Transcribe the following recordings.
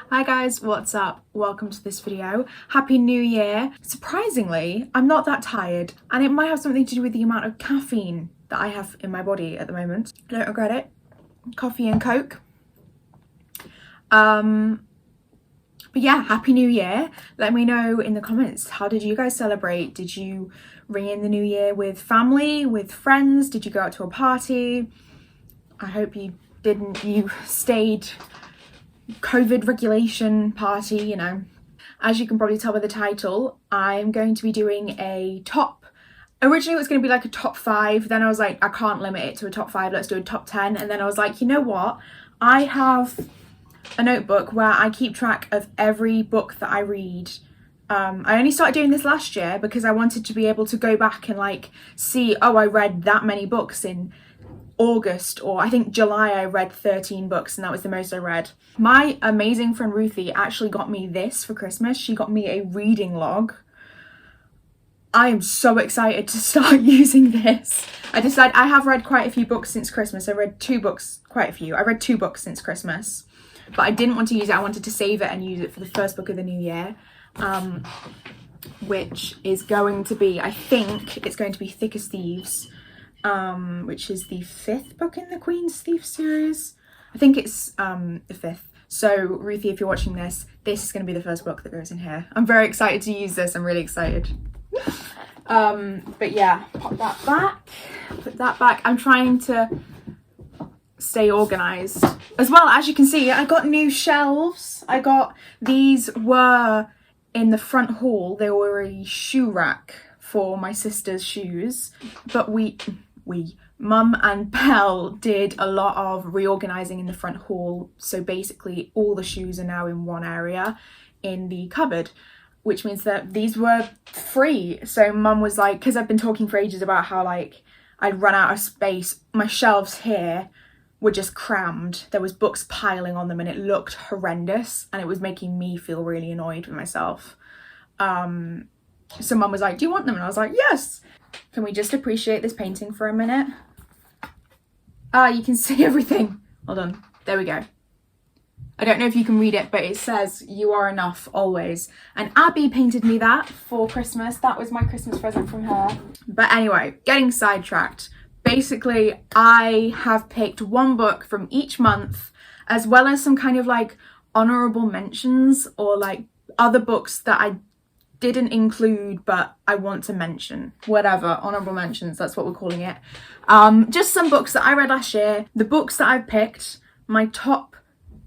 Hi guys, what's up? Welcome to this video. Happy New Year. Surprisingly, I'm not that tired, and it might have something to do with the amount of caffeine that I have in my body at the moment. I don't regret it. Coffee and Coke. But yeah, Happy New Year. Let me know in the comments, how did you guys celebrate? Did you ring in the new year with family, with friends? Did you go out to a party? I hope you didn't. You stayed COVID regulation party, you know. As you can probably tell by the title, I'm going to be doing a top. Originally it was going to be like a top 5, then I was like, I can't limit it to a top 5, let's do a top 10. And then I was like, you know what, I have a notebook where I keep track of every book that I read. I only started doing this last year because I wanted to be able to go back and like see, oh, I read that many books in August, or I think July I read 13 books, and that was the most I read. My amazing friend Ruthie actually got me this for Christmas. She got me a reading log. I am so excited to start using this. I have read quite a few books since Christmas. I read 2 books, quite a few. I read 2 books since Christmas, but I didn't want to use it. I wanted to save it and use it for the first book of the new year, which is going to be, I think it's going to be Thick as Thieves. Which is the 5th book in the Queen's Thief series. I think it's the 5th. So Ruthie, if you're watching this, this is going to be the first book that goes in here. I'm very excited to use this. I'm really excited. But yeah, pop that back, put that back. I'm trying to stay organized. As well, as you can see, I got new shelves. These were in the front hall. They were a shoe rack for my sister's shoes, but Mum and Belle did a lot of reorganizing in the front hall, so basically all the shoes are now in one area in the cupboard, which means that these were free. So Mum was like, because I've been talking for ages about how like I'd run out of space, my shelves here were just crammed. There was books piling on them and it looked horrendous, and it was making me feel really annoyed with myself. So Mum was like, do you want them? And I was like, yes. Can we just appreciate this painting for a minute? You can see everything. Hold on. There we go. I don't know if you can read it, but it says, you are enough, always. And Abby painted me that for Christmas. That was my Christmas present from her. But anyway, getting sidetracked. Basically, I have picked one book from each month, as well as some kind of like honorable mentions, or like other books that I didn't include but I want to mention. Whatever, honorable mentions, that's what we're calling it. Just some books that I read last year. The books that I've picked, my top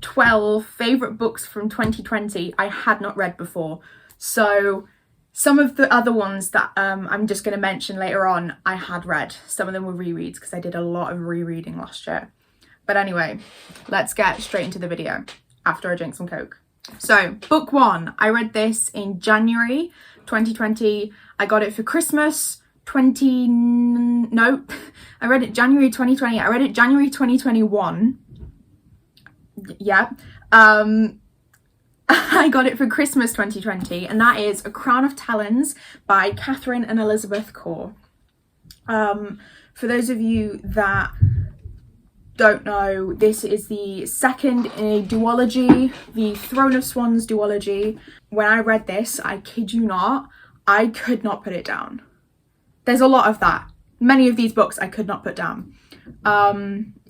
12 favourite books from 2020 I had not read before. So some of the other ones that I'm just going to mention later on, I had read. Some of them were rereads because I did a lot of rereading last year. But anyway, let's get straight into the video after I drink some Coke. So, book 1, I read this in January 2020. I got it for Christmas I read it January 2020. I read it January 2021. Yeah. I got it for Christmas 2020, and that is A Crown of Talons by Catherine and Elizabeth Core. For those of you that don't know, this is the second in a duology, the Throne of Swans duology. When I read this, I kid you not, I could not put it down. There's a lot of that. Many of these books I could not put down.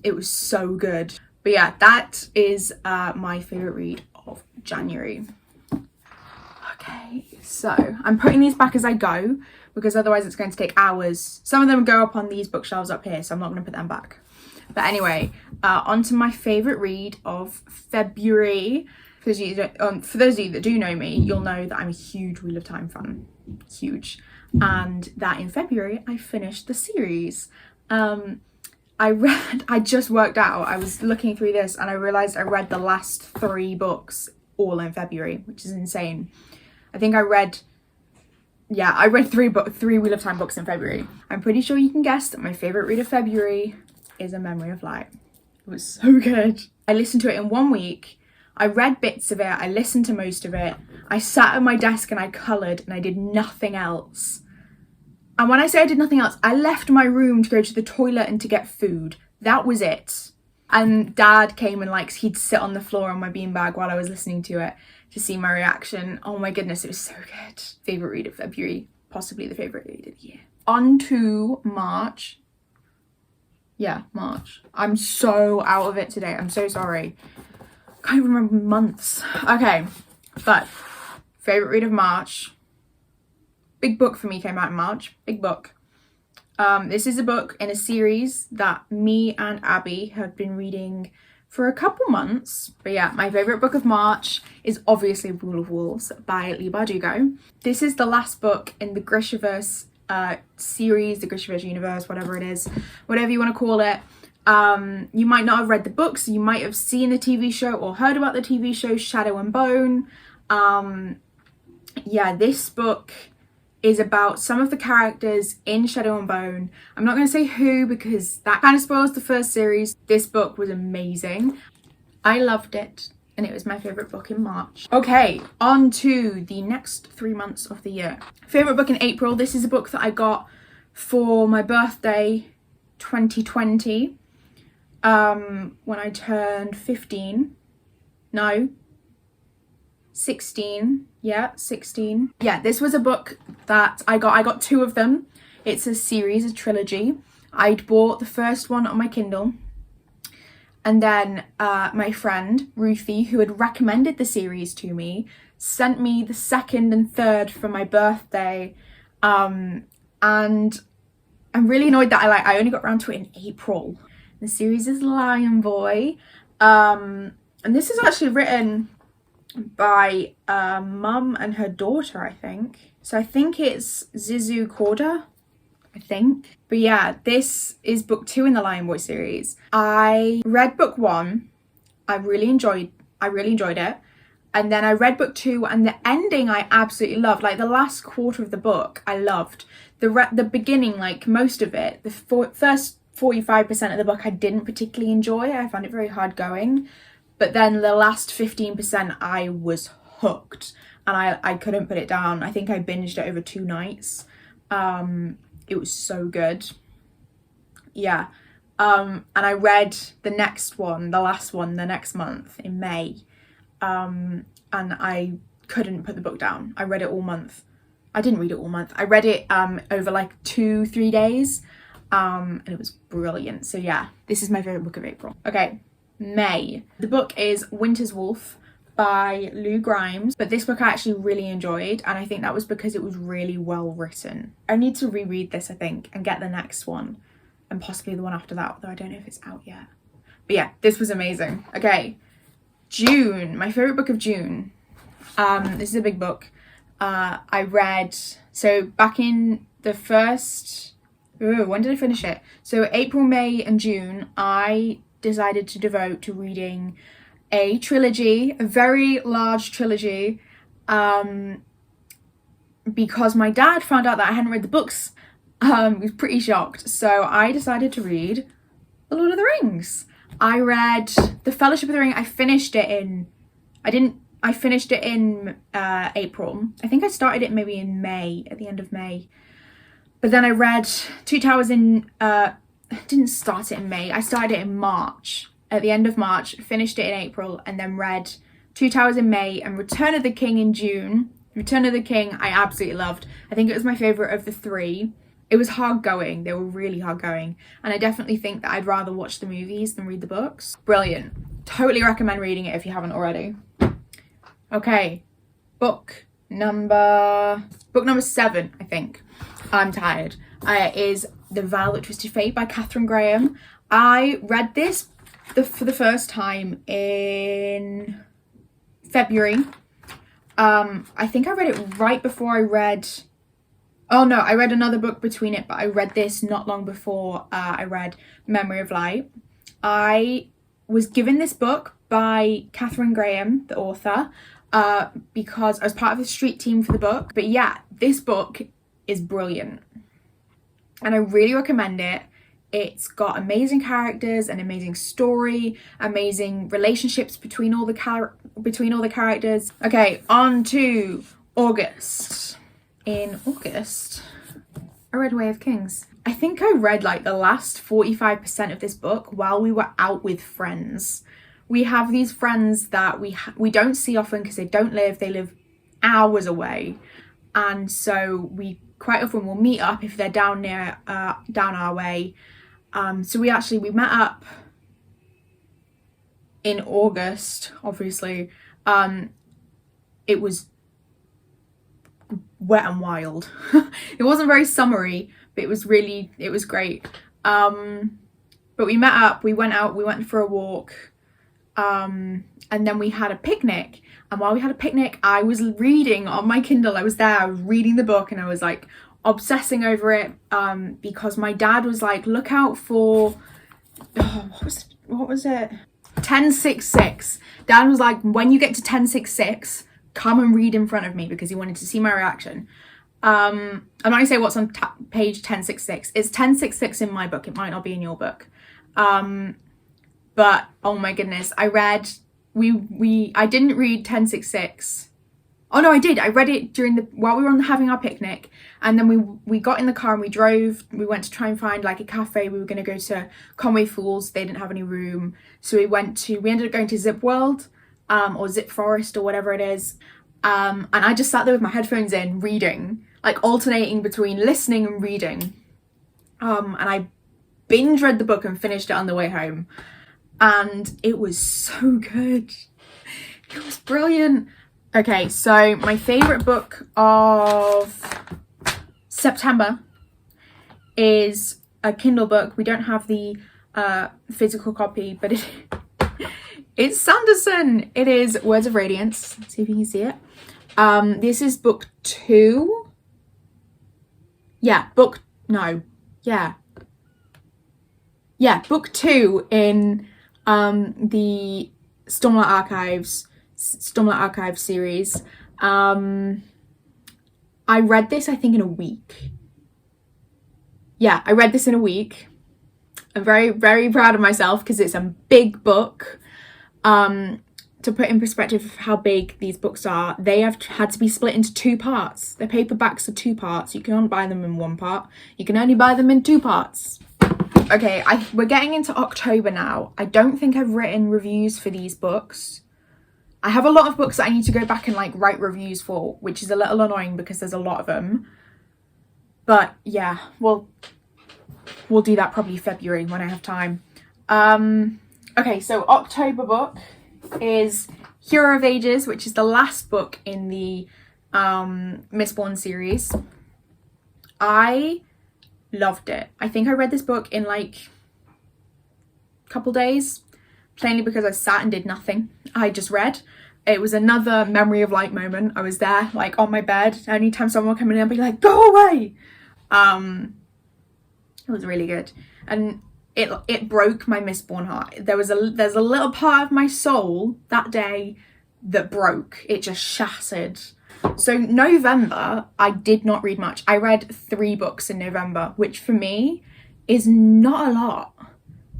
It was so good. But yeah, that is my favourite read of January. Okay, so I'm putting these back as I go, because otherwise it's going to take hours. Some of them go up on these bookshelves up here, so I'm not going to put them back. But anyway, on to my favourite read of February. For those of you that do know me, you'll know that I'm a huge Wheel of Time fan. Huge. And that in February, I finished the series. I just worked out, I was looking through this and I realised I read the last 3 books all in February, which is insane. I think I read 3 Wheel of Time books in February. I'm pretty sure you can guess that my favourite read of February is A Memory of Light. It was so good. I listened to it in 1 week. I read bits of it. I listened to most of it. I sat at my desk and I coloured and I did nothing else. And when I say I did nothing else, I left my room to go to the toilet and to get food. That was it. And Dad came and like he'd sit on the floor on my beanbag while I was listening to it to see my reaction. Oh my goodness, it was so good. Favourite read of February, possibly the favourite read of the year. On to March. Yeah, March. I'm so out of it today. I'm so sorry. Can't even remember months. Okay, but favourite read of March. Big book for me came out in March. Big book. This is a book in a series that me and Abby have been reading for a couple months. But yeah, my favourite book of March is obviously Rule of Wolves by Leigh Bardugo. This is the last book in the Grishaverse series, the Grishaverse universe, whatever it is, whatever you want to call it. You might not have read the books, you might have seen the TV show or heard about the TV show Shadow and Bone. Yeah, this book is about some of the characters in Shadow and Bone. I'm not going to say who because that kind of spoils the first series. This book was amazing. I loved it and it was my favourite book in March. Okay, on to the next 3 months of the year. Favourite book in April. This is a book that I got for my birthday 2020 when I turned 15. No, 16. Yeah, 16. Yeah, this was a book that I got 2 of them. It's a series, a trilogy. I'd bought the first one on my Kindle, and then my friend Ruthie, who had recommended the series to me, sent me the second and third for my birthday. And I'm really annoyed that I only got around to it in April. The series is Lion Boy, and this is actually written by mum and her daughter, I think. So I think it's Zizu Korda, I think. But yeah, this is book 2 in the Lion Boy series. I read book 1. I really enjoyed it. And then I read book 2, and the ending I absolutely loved. Like the last quarter of the book I loved. The beginning, like most of it, the first 45% of the book I didn't particularly enjoy. I found it very hard going. But then the last 15% I was hooked and I couldn't put it down. I think I binged it over 2 nights. It was so good. Yeah. And I read the next one, the last one, the next month in May. And I couldn't put the book down. I read it all month. I didn't read it all month. I read it over like 2-3 days. And it was brilliant. So yeah, this is my favourite book of April. Okay. May. The book is Winter's Wolf by Lou Grimes, but this book I actually really enjoyed, and I think that was because it was really well written. I need to reread this, I think, and get the next one and possibly the one after that, although I don't know if it's out yet. But yeah, this was amazing. Okay, June, my favourite book of June. This is a big book. I read, so back in the first, when did I finish it? So April, May and June, I decided to devote to reading a trilogy, a very large trilogy, because my dad found out that I hadn't read the books. He was pretty shocked. So I decided to read The Lord of the Rings. I read The Fellowship of the Ring. I finished it in April. I think I started it maybe in May, at the end of May. But then I read Two Towers in I didn't start it in May. I started it in March, at the end of March, finished it in April, and then read Two Towers in May and Return of the King in June. Return of the King I absolutely loved. I think it was my favourite of the 3. It was hard going. They were really hard going. And I definitely think that I'd rather watch the movies than read the books. Brilliant. Totally recommend reading it if you haven't already. Okay, book number 7, I think. I'm tired. Is The Vile That Twisted Fate by Katharine Graham. I read this for the first time in February. I think I read it right before I read... Oh no, I read another book between it, but I read this not long before I read Memory of Light. I was given this book by Katharine Graham, the author, because I was part of the street team for the book. But yeah, this book is brilliant. And I really recommend it. It's got amazing characters, an amazing story, amazing relationships between all the characters. Okay, on to August. In August, I read Way of Kings. I think I read like the last 45% of this book while we were out with friends. We have these friends that we don't see often because they live hours away. And so we quite often will meet up if they're down our way. So we met up in August, obviously. It was wet and wild. It wasn't very summery, but it was great. But we met up, we went out, we went for a walk, and then we had a picnic. And while we had a picnic, I was reading on my Kindle. I was reading the book, and I was like obsessing over it, because my dad was like, look out for, what was it? 1066. Dad was like, when you get to 1066, come and read in front of me, because he wanted to see my reaction. I'm not gonna say what's on page 1066. It's 1066 in my book. It might not be in your book. But oh my goodness, I didn't read 1066. Oh no, I did. I read it while we were having our picnic, and then we got in the car and we drove. We went to try and find like a cafe. We were going to go to Conway Falls. They didn't have any room, so we ended up going to Zip World, or Zip Forest, or whatever it is. And I just sat there with my headphones in, reading, like alternating between listening and reading. And I binge read the book and finished it on the way home, and it was so good. It was brilliant. Okay, so my favourite book of September is a Kindle book. We don't have the physical copy, but it's Sanderson. It is Words of Radiance. Let's see if you can see it. This is book 2. Book 2 in the Stormlight Archives series. I read this, I think, in a week. I read this in a week. I'm very, very proud of myself because it's a big book. To put in perspective how big these books are, they have had to be split into 2 parts. The paperbacks are 2 parts. You can't buy them in 1 part. You can only buy them in 2 parts. Okay, we're getting into October now. I don't think I've written reviews for these books. I have a lot of books that I need to go back and like write reviews for, which is a little annoying because there's a lot of them. But yeah, we'll do that probably February when I have time. Okay, so October book is Hero of Ages, which is the last book in the Mistborn series. I loved it. I think I read this book in like a couple days, plainly because I sat and did nothing. I just read. It was another memory of light moment. I was there like on my bed. Anytime someone would come in, I'd be like, go away. It was really good. And it broke my Mistborn heart. There's a little part of my soul that day that broke. It just shattered. So November, I did not read much. I read 3 books in November, which for me is not a lot.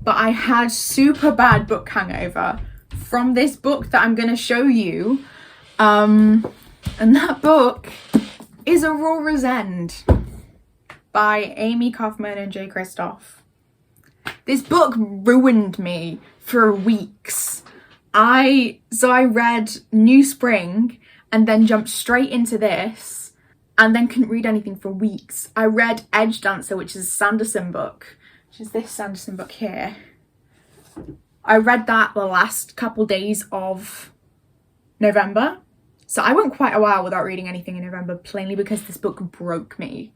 But I had super bad book hangover from this book that I'm going to show you. And that book is Aurora's End by Amy Kaufman and Jay Kristoff. This book ruined me for weeks. I read New Spring and then jumped straight into this and then couldn't read anything for weeks. I read Edgedancer, which is a Sanderson book, which is this Sanderson book here. I read that the last couple days of November. So I went quite a while without reading anything in November, plainly because this book broke me.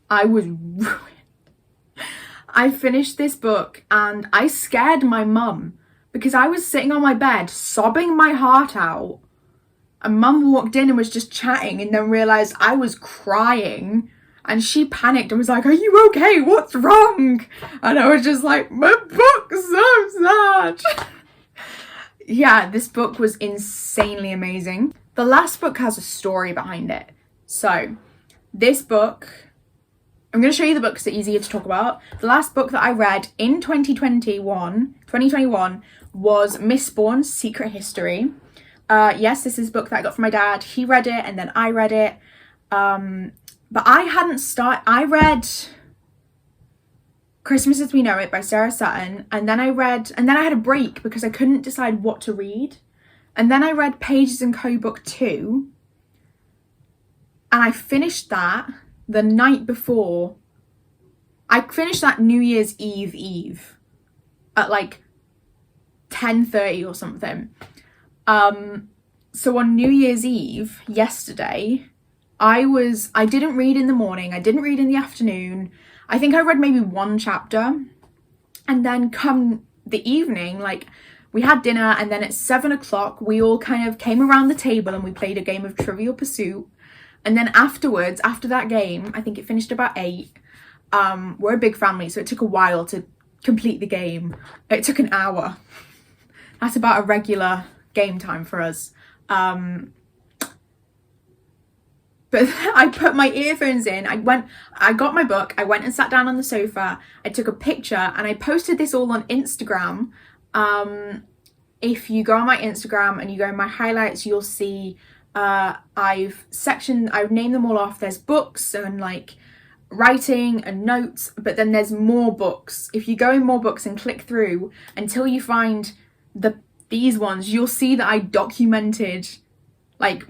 I was ruined. I finished this book and I scared my mum because I was sitting on my bed sobbing my heart out, and mum walked in and was just chatting and then realised I was crying, and she panicked and was like, are you okay? What's wrong? And I was just like, my book's so sad. Yeah, this book was insanely amazing. The last book has a story behind it. So this book, I'm going to show you the books that are easier to talk about. The last book that I read in 2021 was Mistborn Secret History. Yes, this is a book that I got from my dad. He read it and then I read it. But I hadn't started. I read Christmas as We Know It by Sarah Sutton, and then I had a break because I couldn't decide what to read. And then I read Pages & Co. Book 2, and I finished that the night before. I finished that New Year's Eve at like 10:30 or something. So on New Year's Eve, yesterday, I didn't read in the morning, I didn't read in the afternoon. I think I read maybe one chapter, and then come the evening, like, we had dinner, and then at 7 o'clock, we all kind of came around the table and we played a game of Trivial Pursuit. And then afterwards, after that game, I think it finished about 8. We're a big family, so it took a while to complete the game. It took an hour. That's about a regular game time for us. But I put my earphones in, I got my book, I went and sat down on the sofa, I took a picture, and I posted this all on Instagram. If you go on my Instagram and you go in my highlights, you'll see I've named them all off. There's books and like writing and notes, but then there's more books. If you go in more books and click through until you find these ones, you'll see that I documented, like,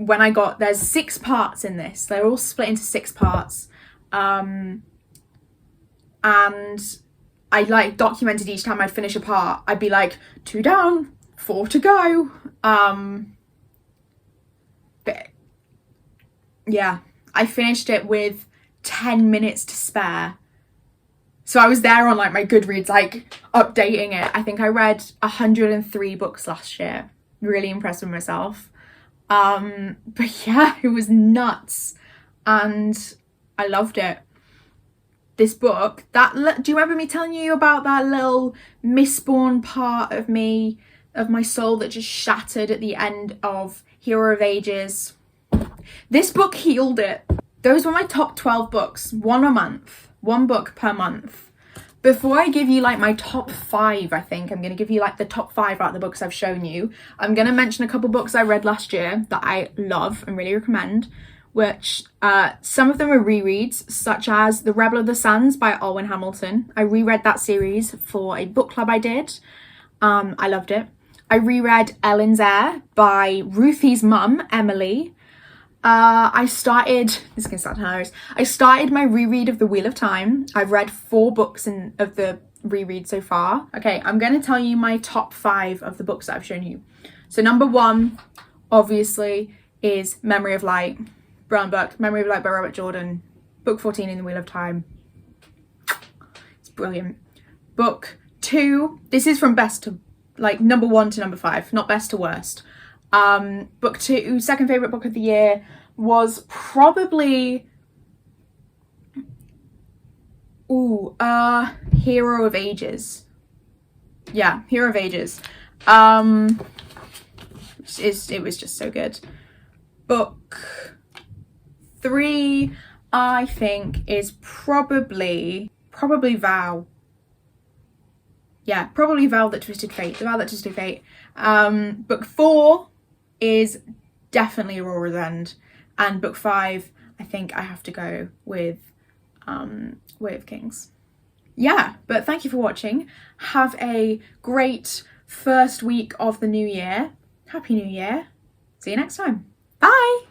there's 6 parts in this. They're all split into 6 parts. And I like documented each time I'd finish a part. I'd be like, 2 down, 4 to go. But yeah, I finished it with 10 minutes to spare. So I was there on like my Goodreads, like updating it. I think I read 103 books last year. Really impressed with myself. But yeah, it was nuts, and I loved it. This book, do you remember me telling you about that little mistborn part of me, of my soul that just shattered at the end of Hero of Ages? This book healed it. Those were my top 12 books, 1 a month, 1 book per month. Before I give you like my top 5, I think I'm going to give you like the top 5 out of the books I've shown you. I'm going to mention a couple books I read last year that I love and really recommend, which some of them are rereads, such as The Rebel of the Sands by Alwyn Hamilton. I reread that series for a book club I did. I loved it. I reread Ellen's Heir by Ruthie's mum, Emily. I started my reread of The Wheel of Time. I've read 4 books of the reread so far. Okay, I'm going to tell you my top 5 of the books that I've shown you. So number 1, obviously, is Memory of Light. Brown book, Memory of Light by Robert Jordan. Book 14 in The Wheel of Time. It's brilliant. Book 2, this is from best to, like, number 1 to number 5, not best to worst. Book 2, second favourite book of the year, was probably Hero of Ages. Yeah, Hero of Ages. It was just so good. Book 3, I think, is probably Vow. Yeah, probably Vow That Twisted Fate. The Vow That Twisted Fate. Book 4 is definitely Aurora's End, and book 5, I think I have to go with Way of Kings. Yeah, but thank you for watching. Have a great first week of the new year. Happy New Year. See you next time. Bye.